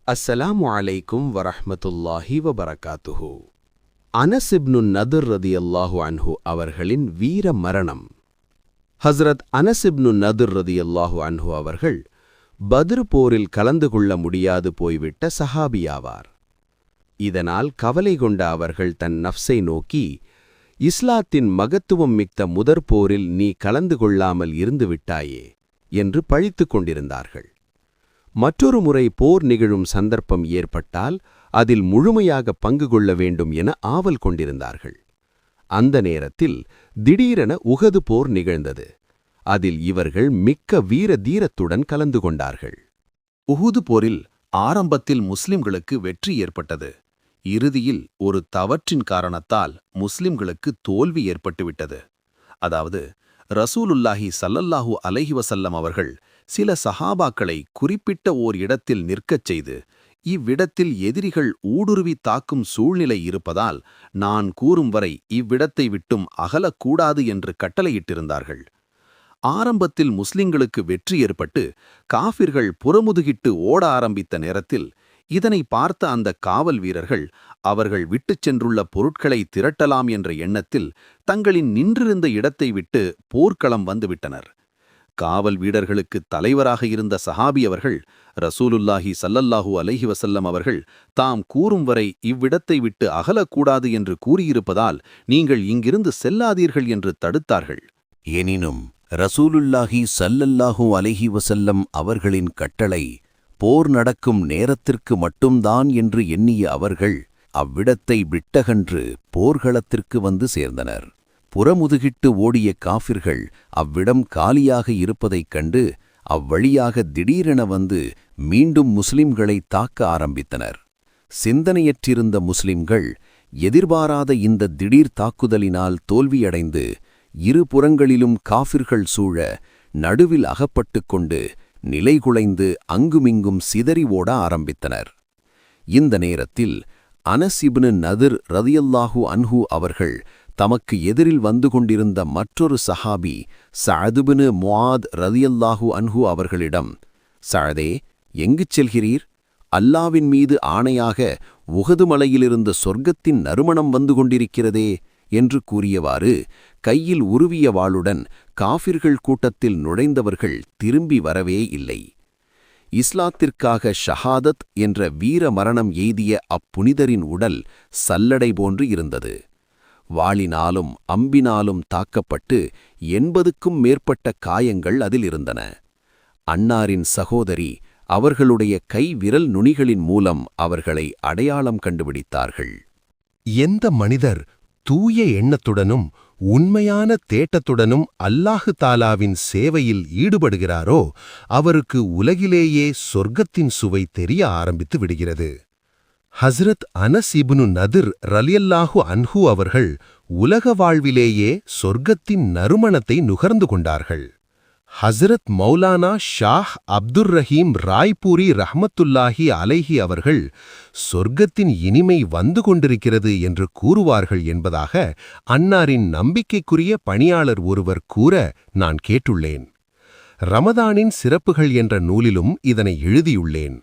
அஸ்ஸலாமு அலைக்கும் வரஹ்மத்துல்லாஹி வபரகாத்துஹு. அனஸ் இப்னு நதுர் ரதியல்லாஹு அன்ஹு அவர்களின் வீர மரணம். ஹஸ்ரத் அனஸ் இப்னு நதுர் ரதியல்லாஹு அன்ஹு அவர்கள் பத்ர் போரில் கலந்து கொள்ள முடியாது போய்விட்ட சஹாபியாவார். இதனால் கவலை கொண்ட அவர்கள் தன் நஃப்ஸை நோக்கி, இஸ்லாத்தின் மகத்துவம் மிக்க முதற் போரில் நீ கலந்து கொள்ளாமல் இருந்து விட்டாயே என்று பழித்துக் கொண்டிருந்தார்கள். மற்றொரு முறை போர் நிகழும் சந்தர்ப்பம் ஏற்பட்டால் அதில் முழுமையாக பங்கு கொள்ள வேண்டும் என ஆவல் கொண்டிருந்தார்கள். அந்த நேரத்தில் திடீரென உஹது போர் நிகழ்ந்தது. அதில் இவர்கள் மிக்க வீர தீரத்துடன் கலந்து கொண்டார்கள். உஹுது போரில் ஆரம்பத்தில் முஸ்லிம்களுக்கு வெற்றி ஏற்பட்டது. இறுதியில் ஒரு தவற்றின் காரணத்தால் முஸ்லிம்களுக்கு தோல்வி ஏற்பட்டுவிட்டது. அதாவது, ரசூலுல்லாஹி ஸல்லல்லாஹு அலைஹி வஸல்லம் அவர்கள் சில சஹாபாக்களை குறிப்பிட்ட ஓர் இடத்தில் நிற்கச் செய்து, இவ்விடத்தில் எதிரிகள் ஊடுருவி தாக்கும் சூழ்நிலை இருப்பதால் நான் கூறும் வரை இவ்விடத்தை விட்டும் அகலக்கூடாது என்று கட்டளையிட்டிருந்தார்கள். ஆரம்பத்தில் முஸ்லிம்களுக்கு வெற்றி ஏற்பட்டு காஃபிர்கள் புறமுதுகிட்டு ஓட ஆரம்பித்த நேரத்தில் இதனை பார்த்த அந்த காவல் வீரர்கள் அவர்கள் விட்டுச் சென்றுள்ள பொருட்களை திரட்டலாம் என்ற எண்ணத்தில் தங்களின் நின்றிருந்த இடத்தை விட்டு போர்க்களம் வந்துவிட்டனர். காவல் வீரர்களுக்கு தலைவராக இருந்த சஹாபி அவர்கள் ரசூலுல்லாஹி ஸல்லல்லாஹு அலைஹி வஸல்லம் அவர்கள் தாம் கூறும் வரை இவ்விடத்தை விட்டு அகலக்கூடாது என்று கூறியிருப்பதால் நீங்கள் இங்கிருந்து செல்லாதீர்கள் என்று தடுத்தார்கள். எனினும் ரசூலுல்லாஹி ஸல்லல்லாஹு அலைஹி வஸல்லம் அவர்களின் கட்டளை போர் நடக்கும் நேரத்திற்கு மட்டும்தான் என்று எண்ணிய அவர்கள் அவ்விடத்தை விட்டகன்று போர்க்களத்திற்கு வந்து சேர்ந்தனர். புறமுதுகிட்டு ஓடிய காஃபிர்கள் அவ்விடம் காலியாக இருப்பதைக் கண்டு அவ்வழியாக திடீரென வந்து மீண்டும் முஸ்லிம்களை தாக்க ஆரம்பித்தனர். சிந்தனையற்றிருந்த முஸ்லிம்கள் எதிர்பாராத இந்த திடீர் தாக்குதலினால் தோல்வியடைந்து இரு புறங்களிலும் காஃபிர்கள் சூழ நடுவில் அகப்பட்டுக் கொண்டு நிலைகுலைந்து அங்குமிங்கும் சிதறி ஓட ஆரம்பித்தனர். இந்த நேரத்தில் அனஸ் இப்னு நதுர் ரதியல்லாஹு அன்ஹு அவர்கள் தமக்கு எதிரில் வந்து கொண்டிருந்த மற்றொரு சஹாபி சஅத் இப்னு முஆத் ரதியல்லாஹு அன்ஹு அவர்களிடம், சஅதே, எங்குச் செல்கிறீர்? அல்லாவின் மீது ஆணையாக உஹது மலையிலிருந்த சொர்க்கத்தின் நறுமணம் வந்து கொண்டிருக்கிறதே என்று கூறியவாறு கையில் உருவிய வாளுடன் காஃபிர்கள் கூட்டத்தில் நுழைந்தவர்கள் திரும்பி வரவே இல்லை. இஸ்லாத்திற்காக ஷஹாதத் என்ற வீர மரணம் எய்திய அப்புனிதரின் உடல் சல்லடை போன்று இருந்தது. வாளினாலும் அம்பினாலும் தாக்கப்பட்டு 80க்கும் மேற்பட்ட காயங்கள் அதில் இருந்தன. அன்னாரின் சகோதரி அவர்களுடைய கை விரல் நுனிகளின் மூலம் அவர்களை அடையாளம் கண்டுபிடித்தார்கள். எந்த மனிதர் தூய எண்ணத்துடனும் உண்மையான தேட்டத்துடனும் அல்லாஹு தாலாவின் சேவையில் ஈடுபடுகிறாரோ அவருக்கு உலகிலேயே சொர்க்கத்தின் சுவை தெரிய ஆரம்பித்து விடுகிறது. ஹஸ்ரத் அனஸ் இப்னு நதுர் ரலியல்லாஹு அன்ஹு அவர்கள் உலக வாழ்விலேயே சொர்க்கத்தின் நறுமணத்தை நுகர்ந்து கொண்டார்கள். ஹஸ்ரத் மௌலானா ஷாஹ் அப்துர் ரஹீம் ராய்பூரி ரஹ்மத்துல்லாஹி அலைஹி அவர்கள் சொர்க்கத்தின் இனிமை வந்து கொண்டிருக்கிறது என்று கூறுவார்கள் என்பதாக அன்னாரின் நம்பிக்கைக்குரிய பணியாளர் ஒருவர் கூற நான் கேட்டுள்ளேன். ரமதானின் சிறப்புகள் என்ற நூலிலும் இதனை எழுதியுள்ளேன்.